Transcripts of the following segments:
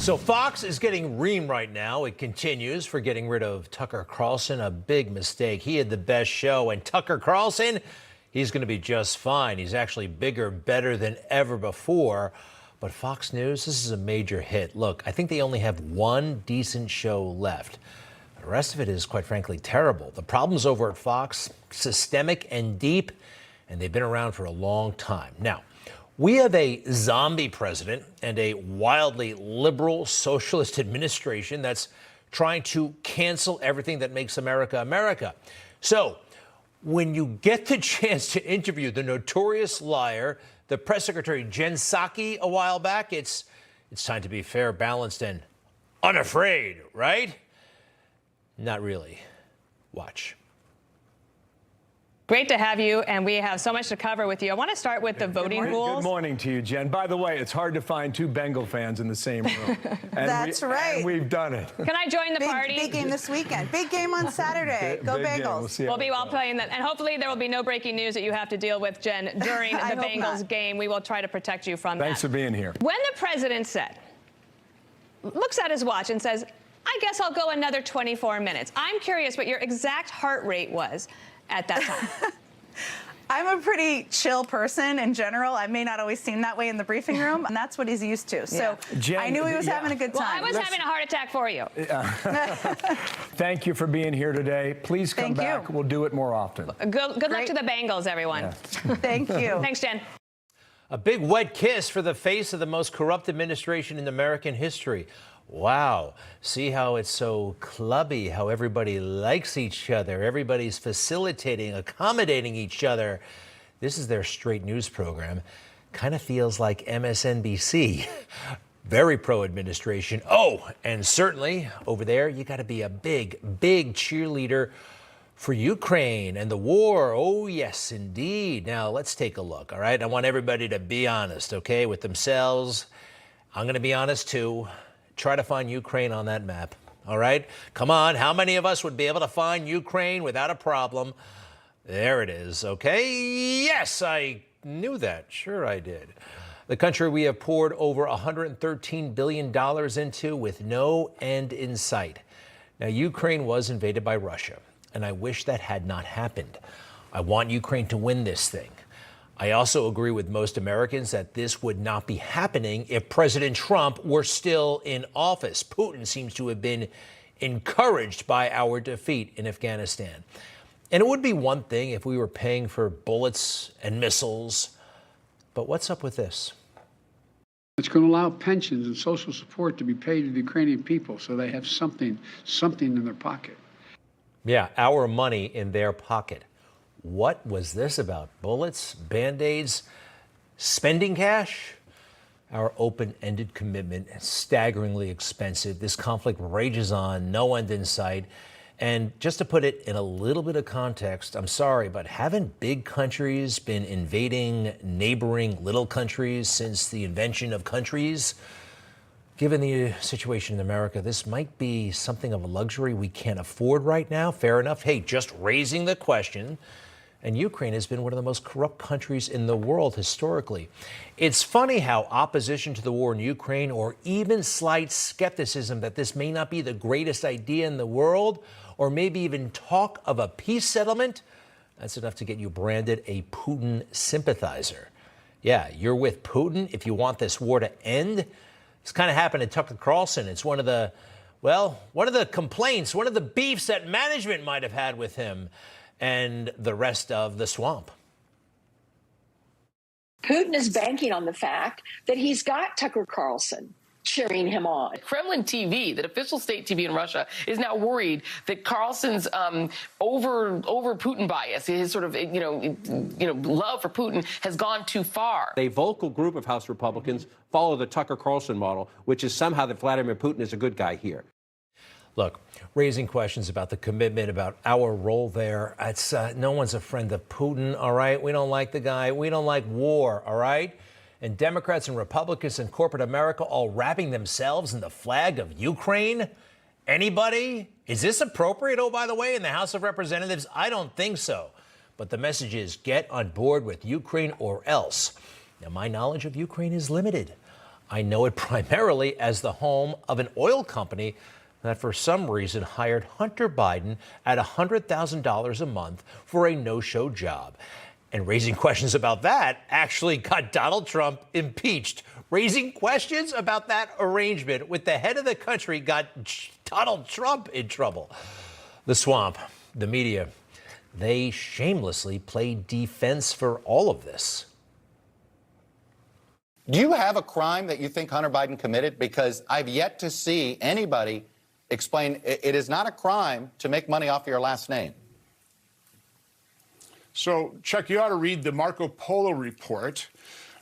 So Fox is getting reamed right now. It continues for getting rid of Tucker Carlson. A big mistake. He had the best show, and Tucker Carlson, he's going to be just fine. He's actually bigger, better than ever before. But Fox News, this is a major hit. Look, I think they only have one decent show left. The rest of it is, quite frankly, terrible. The problems over at Fox, systemic and deep, and they've been around for a long time. Now, we have a zombie president and a wildly liberal socialist administration that's trying to cancel everything that makes America America. So when you get the chance to interview the notorious liar, the press secretary Jen Psaki a while back, it's time to be fair, balanced, and unafraid, right? Not really. Watch. Great to have you, and we have so much to cover with you. I want to start with the voting rules. Good morning to you, Jen. By the way, it's hard to find two Bengal fans in the same room. That's right. And we've done it. Can I join the party? Big game this weekend. Big game on Saturday. Go Bengals. We'll be all playing that. And hopefully there will be no breaking news that you have to deal with, Jen, during the Bengals game. We will try to protect you from that. Thanks for being here. When the president looks at his watch and says, I guess I'll go another 24 minutes. I'm curious what your exact heart rate was at that time. I'm a pretty chill person in general. I may not always seem that way in the briefing room, and that's what he's used to. So Jen, I knew he was having a good time. Well, I was having a heart attack for you. Thank you for being here today. Please come back. We'll do it more often. Good luck to the Bengals, everyone. Yeah. Thank you. Thanks, Jen. A big wet kiss for the face of the most corrupt administration in American history. Wow. See how it's so clubby, how everybody likes each other. Everybody's facilitating, accommodating each other. This is their straight news program. Kind of feels like MSNBC. Very pro-administration. Oh, and certainly over there, you got to be a big, big cheerleader for Ukraine and the war. Oh, yes, indeed. Now, let's take a look, all right? I want everybody to be honest, okay, with themselves. I'm going to be honest, too. Try to find Ukraine on that map, all right? Come on, how many of us would be able to find Ukraine without a problem? There it is, okay? Yes, I knew that. Sure, I did. The country we have poured over $113 billion into with no end in sight. Now, Ukraine was invaded by Russia, and I wish that had not happened. I want Ukraine to win this thing. I also agree with most Americans that this would not be happening if President Trump were still in office. Putin seems to have been encouraged by our defeat in Afghanistan. And it would be one thing if we were paying for bullets and missiles. But what's up with this? It's going to allow pensions and social support to be paid to the Ukrainian people so they have something in their pocket. Yeah, our money in their pocket. What was this about? Bullets, Band-Aids, spending cash? Our open-ended commitment is staggeringly expensive. This conflict rages on, no end in sight. And just to put it in a little bit of context, I'm sorry, but haven't big countries been invading neighboring little countries since the invention of countries? Given the situation in America, this might be something of a luxury we can't afford right now. Fair enough. Hey, just raising the question. And Ukraine has been one of the most corrupt countries in the world historically. It's funny how opposition to the war in Ukraine, or even slight skepticism that this may not be the greatest idea in the world, or maybe even talk of a peace settlement, that's enough to get you branded a Putin sympathizer. Yeah, you're with Putin if you want this war to end. It's kind of happened to Tucker Carlson. It's one of the complaints, one of the beefs that management might have had with him and the rest of the swamp. Putin is banking on the fact that he's got Tucker Carlson cheering him on. Kremlin TV, that official state TV in Russia, is now worried that Carlson's over Putin bias, his sort of love for Putin, has gone too far. A vocal group of House Republicans follow the Tucker Carlson model, which is somehow that Vladimir Putin is a good guy here. Look, raising questions about the commitment, about our role there. It's no one's a friend of Putin, all right? We don't like the guy. We don't like war, all right? And Democrats and Republicans and corporate America all wrapping themselves in the flag of Ukraine? Anybody? Is this appropriate, oh, by the way, in the House of Representatives? I don't think so. But the message is get on board with Ukraine or else. Now, my knowledge of Ukraine is limited. I know it primarily as the home of an oil company that for some reason hired Hunter Biden at $100,000 a month for a no-show job. And raising questions about that actually got Donald Trump impeached. Raising questions about that arrangement with the head of the country got Donald Trump in trouble. The swamp, the media, they shamelessly played defense for all of this. Do you have a crime that you think Hunter Biden committed? Because I've yet to see anybody explain it is not a crime to make money off your last name. So, Chuck, you ought to read the Marco Polo report,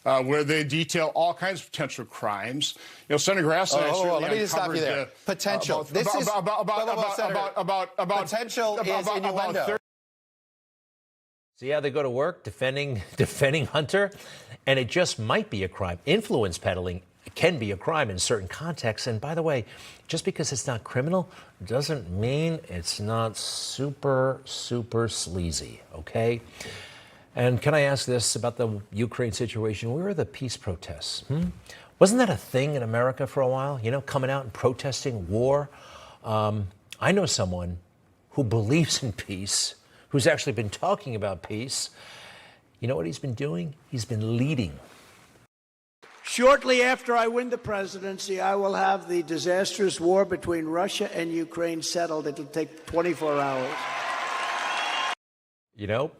where they detail all kinds of potential crimes. You know, Senator Grassley, let me just stop you there. Potential. Potential is innuendo. See how they go to work defending Hunter? And it just might be a crime. Influence peddling can be a crime in certain contexts. And by the way, just because it's not criminal doesn't mean it's not super, super sleazy, okay? And can I ask this about the Ukraine situation? Where are the peace protests? Wasn't that a thing in America for a while? You know, coming out and protesting war? I know someone who believes in peace, who's actually been talking about peace. You know what he's been doing? He's been leading. Shortly after I win the presidency, I will have the disastrous war between Russia and Ukraine settled. It'll take 24 hours. You know,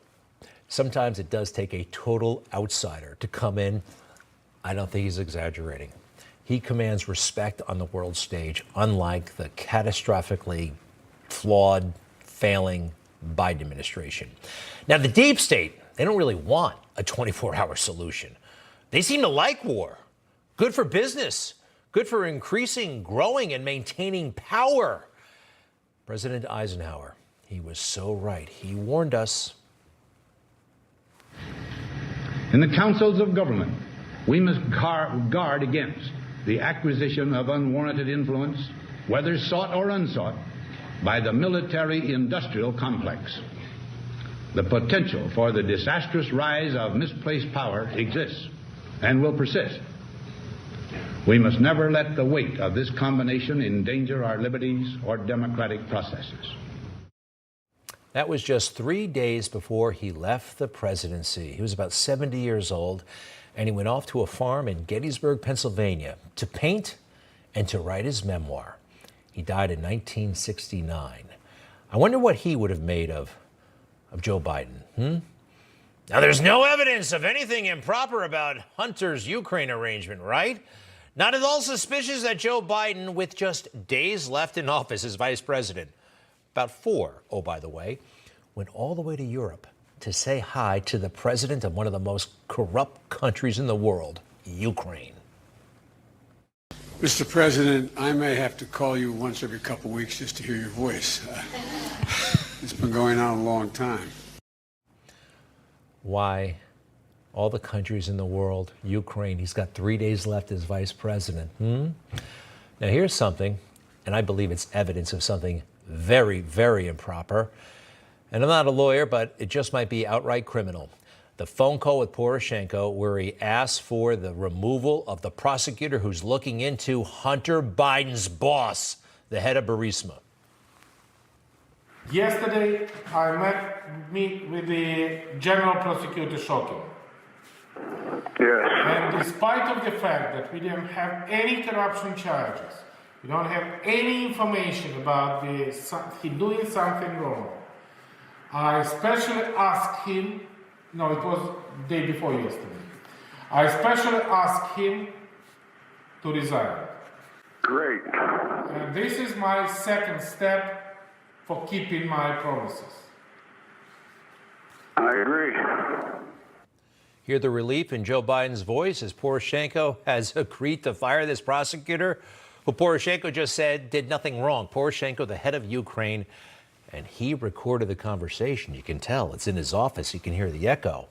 sometimes it does take a total outsider to come in. I don't think he's exaggerating. He commands respect on the world stage, unlike the catastrophically flawed, failing Biden administration. Now, the deep state, they don't really want a 24-hour solution. They seem to like war. Good for business. Good for increasing, growing, and maintaining power. President Eisenhower, he was so right. He warned us. In the councils of government, we must guard against the acquisition of unwarranted influence, whether sought or unsought, by the military-industrial complex. The potential for the disastrous rise of misplaced power exists and will persist. We must never let the weight of this combination endanger our liberties or democratic processes. That was just 3 days before he left the presidency. He was about 70 years old, and he went off to a farm in Gettysburg, Pennsylvania, to paint and to write his memoir. He died in 1969. I wonder what he would have made of Joe Biden. Now, there's no evidence of anything improper about Hunter's Ukraine arrangement, right? Not at all suspicious that Joe Biden, with just days left in office as vice president, about 4, oh, by the way, went all the way to Europe to say hi to the president of one of the most corrupt countries in the world, Ukraine. Mr. President, I may have to call you once every couple of weeks just to hear your voice. It's been going on a long time. Why? All the countries in the world, Ukraine, he's got 3 days left as vice president. Now, here's something, and I believe it's evidence of something very, very improper. And I'm not a lawyer, but it just might be outright criminal. The phone call with Poroshenko where he asked for the removal of the prosecutor who's looking into Hunter Biden's boss, the head of Burisma. Yesterday, I meet with the General Prosecutor Shokin. Yes. And despite of the fact that we didn't have any corruption charges, we don't have any information about he doing something wrong, I especially asked him, no, it was the day before yesterday, I especially asked him to resign. Great. And this is my second step for keeping my promises. I agree. Hear the relief in Joe Biden's voice as Poroshenko has agreed to fire this prosecutor who Poroshenko just said did nothing wrong. Poroshenko, the head of Ukraine, and he recorded the conversation. You can tell it's in his office. You can hear the echo.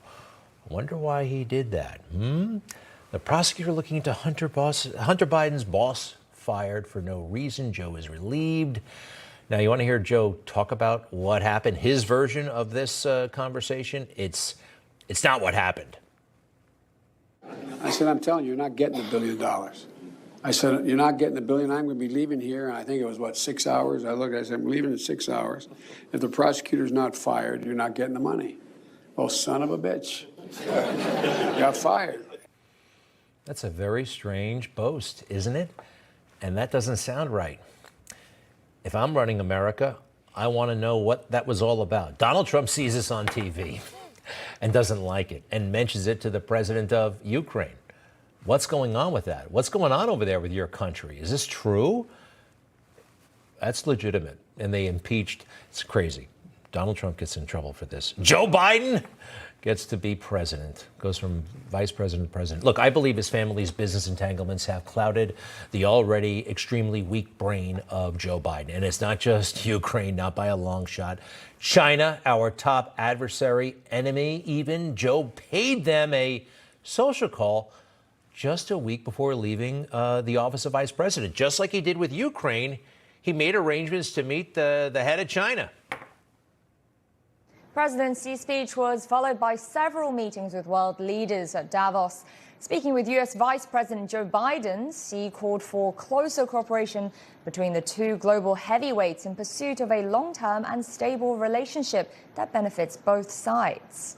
I wonder why he did that. The prosecutor looking into Hunter Biden's boss fired for no reason. Joe is relieved. Now, you want to hear Joe talk about what happened, his version of this conversation? It's not what happened. I said, I'm telling you, you're not getting $1 billion. I said, you're not getting $1 billion. I'm going to be leaving here. And I think it was, what, 6 hours? I looked, I said, I'm leaving in 6 hours. If the prosecutor's not fired, you're not getting the money. Oh, son of a bitch. Got fired. That's a very strange boast, isn't it? And that doesn't sound right. If I'm running America, I want to know what that was all about. Donald Trump sees this on TV and doesn't like it and mentions it to the president of Ukraine. What's going on with that? What's going on over there with your country? Is this true? That's legitimate. And they impeached. It's crazy. Donald Trump gets in trouble for this. Joe Biden gets to be president, goes from vice president to president. Look, I believe his family's business entanglements have clouded the already extremely weak brain of Joe Biden. And it's not just Ukraine, not by a long shot. China, our top adversary, enemy even. Joe paid them a social call just a week before leaving the office of vice president. Just like he did with Ukraine, he made arrangements to meet the head of China. Presidency's speech was followed by several meetings with world leaders at Davos. Speaking with U.S. Vice President Joe Biden, Xi called for closer cooperation between the two global heavyweights in pursuit of a long-term and stable relationship that benefits both sides.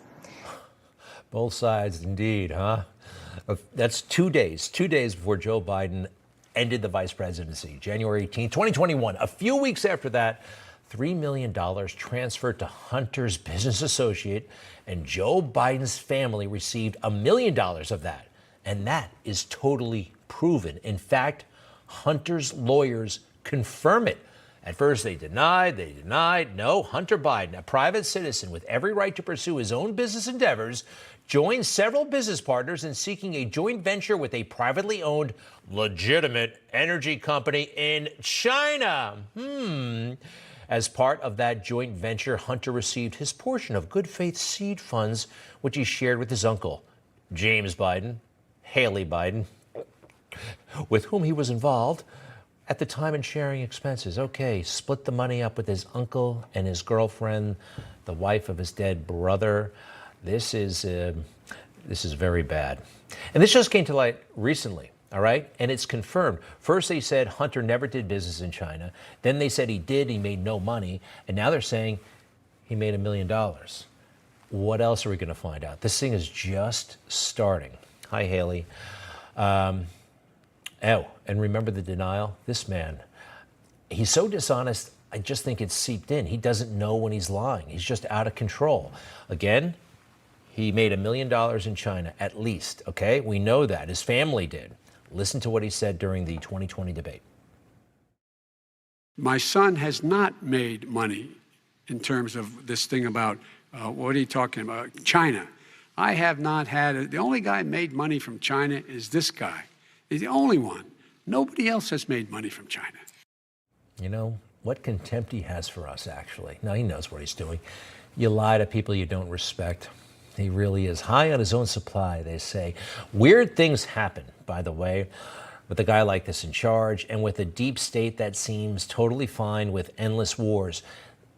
Both sides, indeed, huh? That's 2 days before Joe Biden ended the vice presidency, January 18, 2021. A few weeks after that, $3 million transferred to Hunter's business associate, and Joe Biden's family received $1 million of that. And that is totally proven. In fact, Hunter's lawyers confirm it. At first, they denied. No, Hunter Biden, a private citizen with every right to pursue his own business endeavors, joined several business partners in seeking a joint venture with a privately owned, legitimate energy company in China. As part of that joint venture, Hunter received his portion of good faith seed funds, which he shared with his uncle, James Biden, Haley Biden, with whom he was involved at the time in sharing expenses. Okay, split the money up with his uncle and his girlfriend, the wife of his dead brother. This is very bad. And this just came to light recently. All right. And it's confirmed. First, they said Hunter never did business in China. Then they said he did. He made no money. And now they're saying he made $1 million. What else are we going to find out? This thing is just starting. Hi, Haley. And remember the denial? This man, he's so dishonest. I just think it's seeped in. He doesn't know when he's lying. He's just out of control. Again, he made $1 million in China, at least. OK, we know that. His family did. Listen to what he said during the 2020 debate. My son has not made money in terms of this thing about, what are you talking about? China. I have not had, the only guy made money from China is this guy. He's the only one. Nobody else has made money from China. You know, what contempt he has for us, actually. No, he knows what he's doing. You lie to people you don't respect. He really is high on his own supply, they say. Weird things happen, by the way, with a guy like this in charge and with a deep state that seems totally fine with endless wars.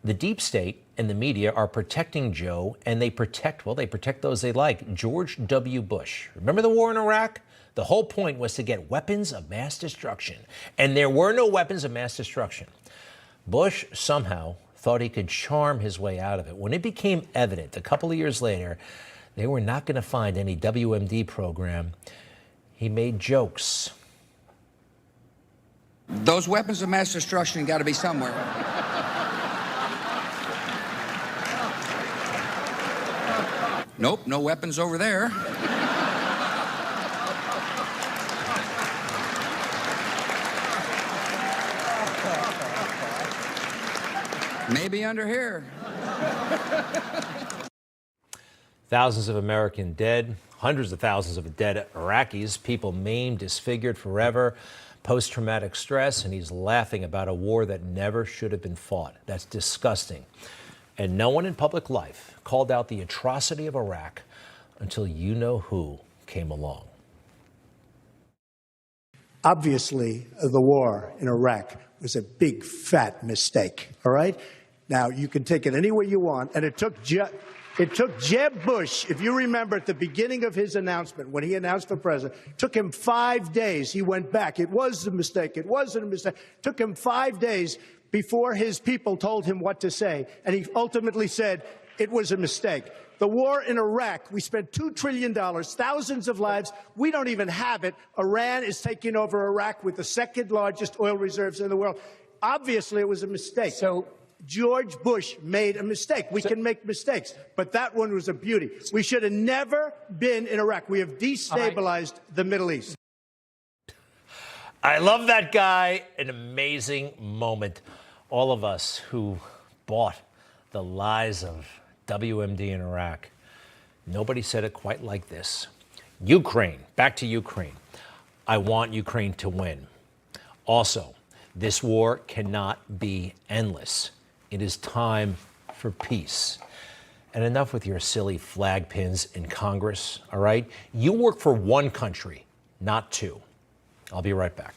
The deep state and the media are protecting Joe, and they protect those they like. George W. Bush. Remember the war in Iraq? The whole point was to get weapons of mass destruction, and there were no weapons of mass destruction. Bush somehow thought he could charm his way out of it. When it became evident a couple of years later they were not going to find any WMD program, he made jokes. Those weapons of mass destruction got to be somewhere. Nope, no weapons over there. Maybe under here. Thousands of Americans dead, hundreds of thousands of dead Iraqis, people maimed, disfigured forever, post-traumatic stress, and he's laughing about a war that never should have been fought. That's disgusting. And no one in public life called out the atrocity of Iraq until you know who came along. Obviously, the war in Iraq was a big, fat mistake, all right? Now, you can take it any way you want, and it took It took Jeb Bush, if you remember at the beginning of his announcement, when he announced for president, took him 5 days. He went back. It was a mistake. It wasn't a mistake. Took him 5 days before his people told him what to say. And he ultimately said it was a mistake. The war in Iraq, we spent $2 trillion, thousands of lives. We don't even have it. Iran is taking over Iraq with the second largest oil reserves in the world. Obviously, it was a mistake. So George Bush made a mistake. We can make mistakes, but that one was a beauty. We should have never been in Iraq. We have destabilized the Middle East. I love that guy. An amazing moment. All of us who bought the lies of WMD in Iraq. Nobody said it quite like this. Ukraine, back to Ukraine. I want Ukraine to win. Also, this war cannot be endless. It is time for peace. And enough with your silly flag pins in Congress, all right? You work for one country, not two. I'll be right back.